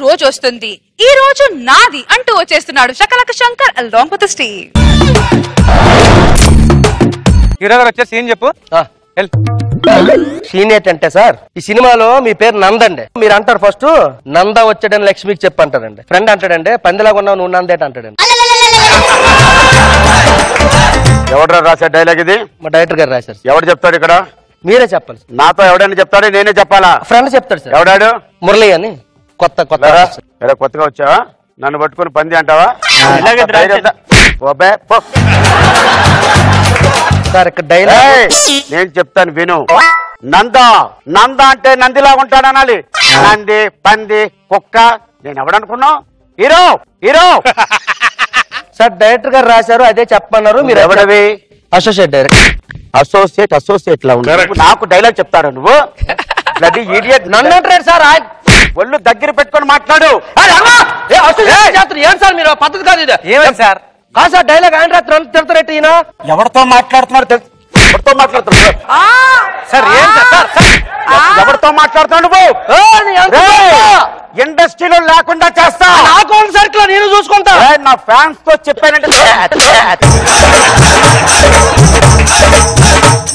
రోజు వస్తుంది, ఈ రోజు నాది అంటూ వచ్చేస్తున్నాడు Shakalaka Shankar along with Steve. Hero గారు వచ్చే సీన్ చెప్పు. సీన్ ఏంటంటే సార్, ఈ సినిమాలో మీ పేరు నంద అండి. మీరు అంటారు ఫస్ట్ నంద వచ్చాడని లక్ష్మికి చెప్పి అంటారండి. ఫ్రెండ్ అంటాడండి పందిలాగా ఉన్నావు నువ్వు నందేట అంటాడండి. ఎవడరా రాశాడు డైలాగ్ ఇది? మా డైరెక్టర్ గారు రాశారు. ఎవడు చెప్తాడు ఇక్కడ? మీరే చెప్పాలి. నాతో ఎవడైనా చెప్తాడు, నేనే చెప్పాలా? ఫ్రెండ్ చెప్తాడు సార్. ఎవడాడు? మురళి అని కొత్తగా వచ్చావా? నన్ను పట్టుకుని పంది అంటావా? సార్ ఇక్కడ డైలాగ్ నేను చెప్తాను విను. నంద నంద అంటే నందిలా ఉంటాడనాలి. నంది పంది కుక్క నేను ఎవడనుకున్నావు? హీరో హీరో సార్ డైరెక్టర్ గారు రాశారు, అదే చెప్పమన్నారు. మీరు ఎవడవి? Associate director. అసోసియేట్ లా ఉంటారు. నాకు డైలాగ్ చెప్తారా నువ్వు? నన్ను అంటారు సార్. ఒళ్ళు దగ్గర పెట్టుకొని మాట్లాడు. ఏం సార్ మీరు పద్ధతి కాదు ఇది. ఏమైంది సార్? కాదు సార్ డైలాగ్ ఆయన రాత్రి తిడతారెట్టి ఈయన. ఎవరితో మాట్లాడుతున్నారు తెలుసు? ఎవరితో మాట్లాడుతున్నాడు సార్? ఏం సార్? ఎవరితో మాట్లాడుతున్నాడు నువ్వు? ఇండస్ట్రీలో లేకుండా చేస్తా. నాకు సర్కిల్ నేను చూసుకుంటా. నా ఫ్యాన్స్ తో చెప్పానంటే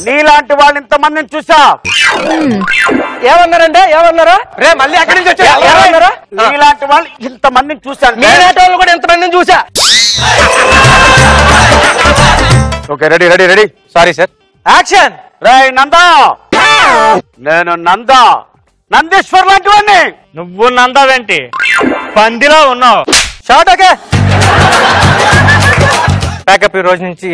నీలాంటి వాళ్ళు ఇంతమందిని చూసా. ఏమన్నారంటే ఏమన్నారా? రే మళ్ళీ అక్కడి నుంచి వచ్చా? నీలాంటి వాళ్ళు ఇంతమందిని చూసాను. నేనేట వాళ్ళు కూడా ఎంతమందిని చూసా. Okay ready ready ready. Sorry sir. Action. రేయ్ నందా, నేను నందా నందీశ్వర్ లాంటి వాడిని. నువ్వు నందావేంటి? పందిలో ఉన్నావు. Short okay. ప్యాకప్ ఈ రోజు నుంచి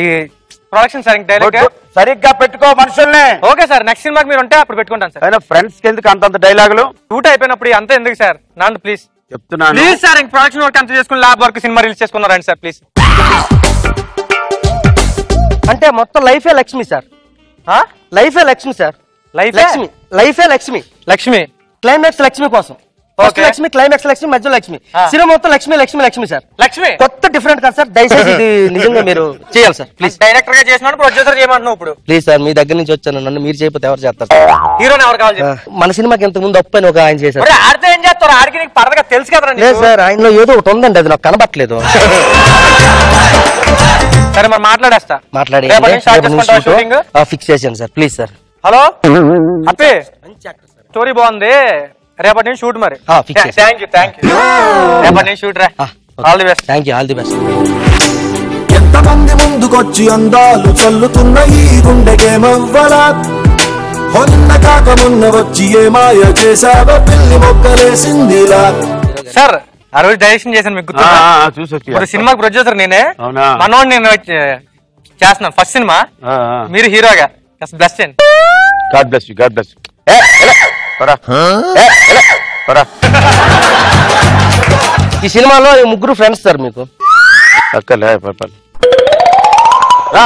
ప్రొడక్షన్ సార్. డైలాగ్ సరిగ్గా పెట్టుకో మనుషుల్ని. ఓకే సార్, నెక్స్ట్ సినిమాకి మీరు ఉంటే అప్పుడు పెట్టుకుంటాను సార్. అయినా ఫ్రెండ్స్ కి ఎందుకు అంతంత డైలాగులు? షూట్ అయిపోయినప్పుడు అంత ఎందుకు సార్? నాన్న ప్లీజ్ చెప్తున్నాను. ప్లీజ్ సార్, ఇంక ప్రొడక్షన్ వర్క్ అంత చేసుకుని ల్యాబ్ వర్క్ సినిమా రిలీజ్ చేసుకున్నారండి సార్ ప్లీజ్. అంటే మొత్తం లైఫే లక్ష్మి సార్. లైఫే లక్ష్మి సార్. లక్ష్మి లైఫే లక్ష్మి. లక్ష్మి క్లైమాక్స్ లక్ష్మి కోసం. ఫస్ట్ లక్ష్మి, క్లైమాక్స్ లక్ష్మి, మధ్య లక్ష్మి. సినిమా మొత్తం లక్ష్మి లక్ష్మి లక్ష్మి సార్. లక్ష్మి కొత్త డిఫరెంట్ కదా సార్. దయచేసి ఇది నిజంగా మీరు చేయాలి సార్ ప్లీజ్. డైరెక్టర్ గా చేసినాడు, ప్రొడ్యూసర్ చేయమంటున్నావు ఇప్పుడు. ప్లీజ్ సార్, మీ దగ్గర నుంచి వచ్చాను. నన్ను మీరు చేయకపోతే ఎవరు చేస్తారు? హీరోని ఎవరు కావాలి? మన సినిమాకి ఇంత ముందు అప్పని ఒక ఆయన చేశారు. ఆడితే ఏం చేస్తారు? ఆడికి నీకు పరదగా తెలుసు కదా. లేదు సార్, ఆయనలో ఏదో ఒకటి ఉందండి, అది నాకు కనబట్టలేదు. సరే మరి మాట్లాడేస్తా. మాట్లాడి ఫిక్స్ చేశాను సార్ ప్లీజ్ సార్. హలో అప్పే, స్టోరీ బాగుంది, రేపటి నుంచి షూట్ మరి. థ్యాంక్ యూ రేపటి నుంచి షూట్ రా. All the best. Thank you, all the best. ఎంతమంది ముందుకొచ్చి అందాలు చల్లుతున్న ఈ గుండెకేమవ్వలా, మొన్న కాక మొన్న వచ్చి ఏ మాయ చేసావో పిల్లి మొక్కలేసిందిలా. సార్ ఆ రోజు డైరెక్షన్ చేశాను మీకు గుర్తు? సినిమాకి ప్రొడ్యూసర్ నేనే, మనోడు నేను చేస్తున్నాను ఫస్ట్ సినిమా, మీరు హీరోగా. బ్లెస్ చేయండి. God bless you, God bless you. ఈ సినిమాలో ముగ్గురు ఫ్రెండ్స్ సార్ మీకు.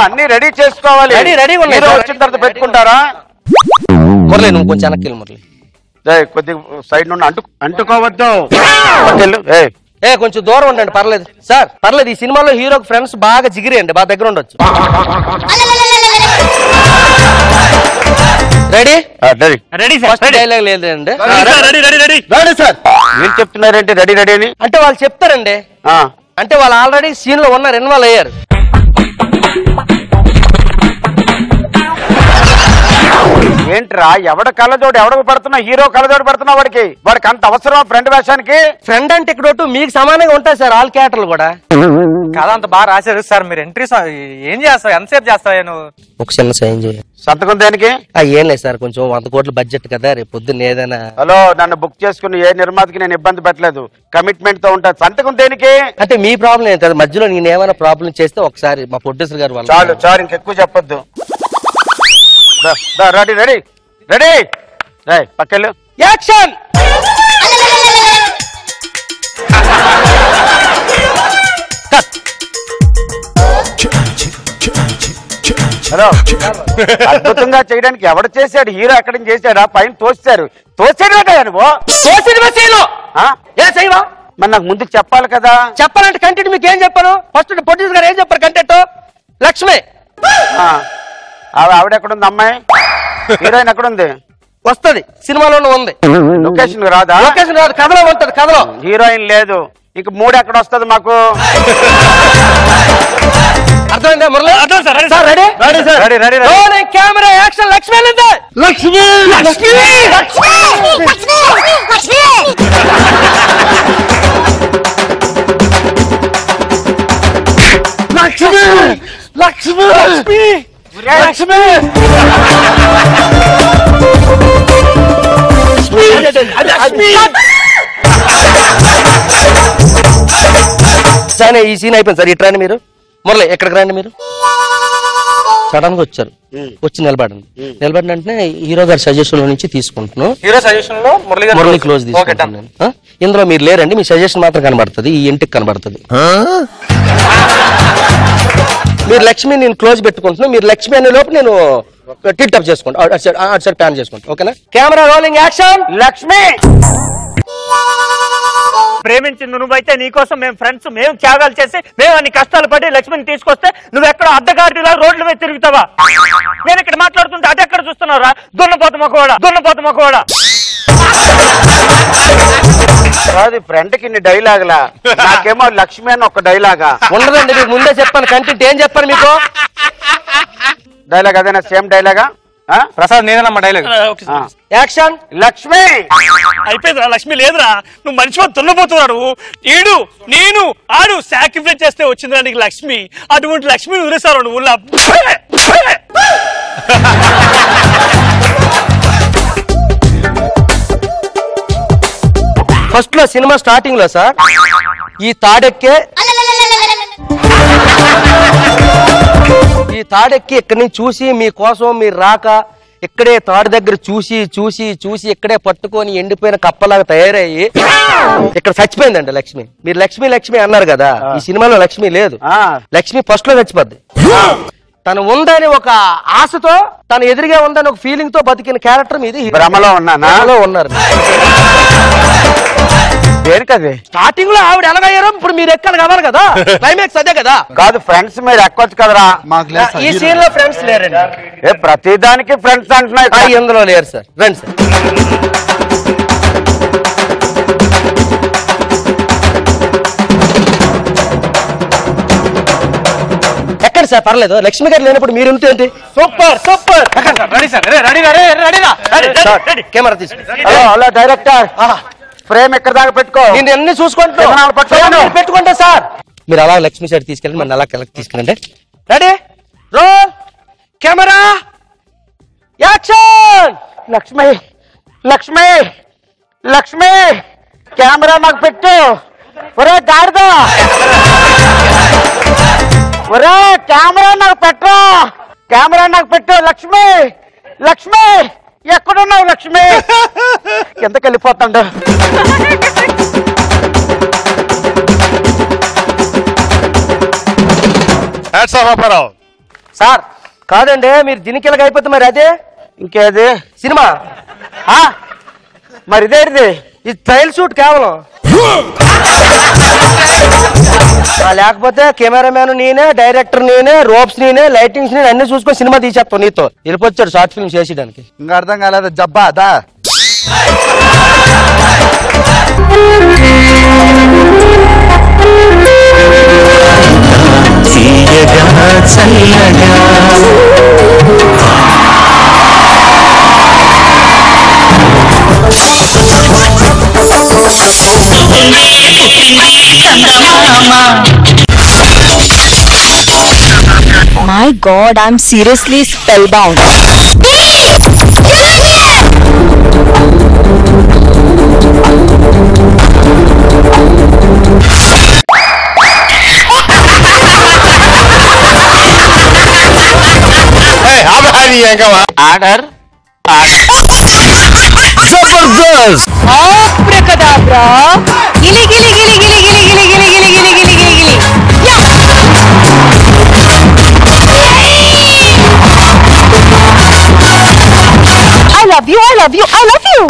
అన్ని రెడీ చేసుకోవాలి. రెడీ వచ్చిన తర్వాత పెట్టుకుంటారా? మురళి నువ్వు కొంచెం వెనక్కి మురళి. కొద్దిగా సైడ్ నుండి అంటుకోవద్దు. కొంచెం దూరం ఉండండి, పర్లేదు సార్ పర్లేదు. ఈ సినిమాలో హీరోకి ఫ్రెండ్స్ బాగా జిగిరి అండి, బాగా దగ్గర ఉండొచ్చు. రెడీ రెడీ ఫస్ట్ డైలాగ్ లేదండి. ఏం చెప్తున్నారంటే రెడీ రెడీ అని? అంటే వాళ్ళు చెప్తారండి, అంటే వాళ్ళు ఆల్రెడీ సీన్ లో ఉన్నారు, ఇన్వాల్వ్ అయ్యారు. ఏంట్రా ఎవడ కళ్ళజోడు ఎవడకు పడుతున్నా? హీరో కళ్ళజోడు పడుతున్నా వాడికి అంత అవసరం ఫ్రెండ్ వేషానికి? ఫ్రెండ్ అంటే ఇక్కడ మీకు సమానంగా ఉంటాయి సార్ ఆల్ క్యారెక్టర్లు కూడా. కదా అంత బాగా రాశారు సార్. మీరు ఎంట్రీస్ ఏం చేస్తావు? ఎంతసేపు చేస్తావు నువ్వు? ఒక చిన్న సైన్ చేయాలి. సంతకం దేనికి? ఏం లేదు సార్, కొంచెం 100 కోట్ల బడ్జెట్ కదా, రేపు పొద్దున్న ఏదైనా. హలో, నన్ను బుక్ చేసుకుని ఏ నిర్మాతకి నేను ఇబ్బంది పెట్టలేదు, కమిట్మెంట్ తో ఉంటా. సంతకం దేనికి? అంటే మీ ప్రాబ్లం ఏంటి? మధ్యలో నేను ఏమైనా ప్రాబ్లం చేస్తే ఒకసారి మా ప్రొడ్యూసర్ గారు వాళ్ళు. చాలు చాలు, ఇంకెక్కువ చెప్పొద్దు. రెడీ రెడీ రెడీ పక్కలు యాక్షన్. హలో, అద్భుతంగా చేయడానికి ఎవడు చేశాడు? హీరో ఎక్కడి నుంచి చేశాడా? పైన తోసారు. తోసాడు నువ్వు మరి నాకు ముందు చెప్పాలి కదా. చెప్పాలంటే కంటెంట్ మీకు ఏం చెప్పాను? ఫస్ట్ ప్రొడ్యూసర్ గారు ఏం చెప్పారు కంటెంట్? లక్ష్మి ఆవిడ ఎక్కడుంది? అమ్మాయి హీరోయిన్ ఎక్కడుంది? వస్తది, సినిమాలోనే ఉంది. లొకేషన్ రాదా? లొకేషన్ రాదు, కథలో ఉంటది. కథలో హీరోయిన్ లేదు, ఇంక 3 ఎక్కడ వస్తుంది మాకు? అర్థమైందా Murali? Sir ready? Camera action. Lakshmi Lakshmi Lakshmi Lakshmi Lakshmi Lakshmi Lakshmi ఈ సీన్ అయిపోయింది సార్. ఇటు రండి మీరు. మురళి ఎక్కడికి రండి మీరు. సడన్ గా వచ్చారు, వచ్చి నిలబడండి. నిలబడిన వెంటనే హీరో గారి సజెషన్ లో నుంచి తీసుకుంటున్నాను. హీరో సజెషన్ లో మురళి క్లోజ్ తీసుకుంటాను. ఇందులో మీరు లేరండి, మీ సజెషన్ మాత్రం కనబడుతుంది, ఈ ఇంటికి కనబడుతుంది. మీరు లక్ష్మి నేను క్లోజ్ పెట్టుకుంటున్నాను. మీరు లక్ష్మి అనే లోపు నేను టిట్ అప్ చేసుకుంటా, అటు సైడ్ ప్యాన్ చేసుకుంటా. ఓకేనా? Camera rolling action. లక్ష్మి ప్రేమించింది నువ్వైతే నీకోసం మేము ఫ్రెండ్స్, మేము త్యాగాలు చేసి మేము అన్ని కష్టాలు పడి లక్ష్మిని తీసుకొస్తే నువ్వు ఎక్కడ అడ్డగాడిలా రోడ్ల మీద తిరుగుతావా? నేను ఇక్కడ మాట్లాడుతుంటే అటు ఎక్కడ చూస్తున్నావురా? దున్నపోతు మొక్కవాడా. కాదు ఫ్రెండ్ కి ఇన్ని డైలాగులా, నాకేమో లక్ష్మి అని ఒక డైలాగా ఉండదండి. మీకు ముందే చెప్పాను, కంటెంట్ ఏం చెప్పాను మీకు. డైలాగ్ అదేనా? సేమ్ డైలాగా? ప్రసాద్ నేనేనమ్మా డైలాగ్. యాక్షన్. లక్ష్మి అయిపోయిందిరా, లక్ష్మి లేదురా, నువ్వు మనిషి తున్నపోతున్నాడు. ఈడు నేను ఆడు సాక్రిఫైస్ చేస్తే వచ్చిందిరా నీకు లక్ష్మి. అటువంటి లక్ష్మిని వదిలేసారు నువ్వు. ఫస్ట్ లో సినిమా స్టార్టింగ్ లో సార్ ఈ తాడెక్కి ఇక్కడి నుంచి చూసి మీకోసం మీరు రాక ఇక్కడే తాడు దగ్గర చూసి ఇక్కడే పట్టుకొని ఎండిపోయిన కప్పలాగా తయారయ్యి ఇక్కడ చచ్చిపోయిందండి లక్ష్మి. మీరు లక్ష్మి అన్నారు కదా, ఈ సినిమాలో లక్ష్మి లేదు. లక్ష్మి ఫస్ట్ లో చచ్చిపోద్ది. తను ఉందని ఒక ఆశతో, తను ఎదురుగా ఉందని ఒక ఫీలింగ్ తో బతికిన క్యారెక్టర్ మీది. భ్రమలో ఉన్నారు. దేనికది? స్టార్టింగ్ లో ఆవిడ ఎలాగయ్యారో ఇప్పుడు మీరు ఎక్కాలి కావాలి కదా, క్లైమాక్స్ అదే కదా. కాదు ఫ్రెండ్స్ మీరు ఎక్కొచ్చు కదరా. ఈ సీన్ లో ఫ్రెండ్స్ లేరండి. ప్రతిదానికి ఫ్రెండ్స్ అంటున్నాయి, ఎందులో లేరు సార్. రండి సార్. ఎక్కడ సార్? పర్లేదు, లక్ష్మి గారు లేనప్పుడు మీరు ఉంటే ఏంటి? Super. Ready sir, ready. Camera తీసుకో. హలో డైరెక్టర్, ఫ్రేమ్ ఎక్కడ దాకా పెట్టుకో. నేను అన్ని చూసుకుంటాను, పెట్టుకుంటా సార్. మీరు అలా లక్ష్మి సైడ్ తీసుకెళ్ళి మన అలా తీసుకెళ్ళండి. Ready roll camera action. Lakshmi camera నాకు పెట్టు. ఒరే గాడిద, ఒరే కెమెరా నాకు పెట్టు. లక్ష్మి ఎక్కడున్నావు? లక్ష్మి ఎంతకు వెళ్ళిపోతాడు. సార్ కాదండి, మీరు దీనికి ఎలాగ అయిపోతుంది మరి. అదే ఇంకేది సినిమా మరి ఇదేంటిది? ఇది ట్రయల్ షూట్ కేవలం. లేకపోతే కెమెరామ్యాన్ నేనే, డైరెక్టర్ నేనే, రోప్స్ నేనే, లైటింగ్స్ నేనే, అన్ని చూసుకొని సినిమా తీసేస్తాను. నీతో వెళ్ళిపోచ్చాడు షార్ట్ ఫిల్మ్ చేసేయడానికి. ఇంకా అర్థం కాలేదు జబ్బా అదా. My God, I'm seriously spellbound. Order Jabardasth. Abracadabra. Gili gili gili gili gili gili gili gili gili gili gili gili. I love you. I love you. I love you.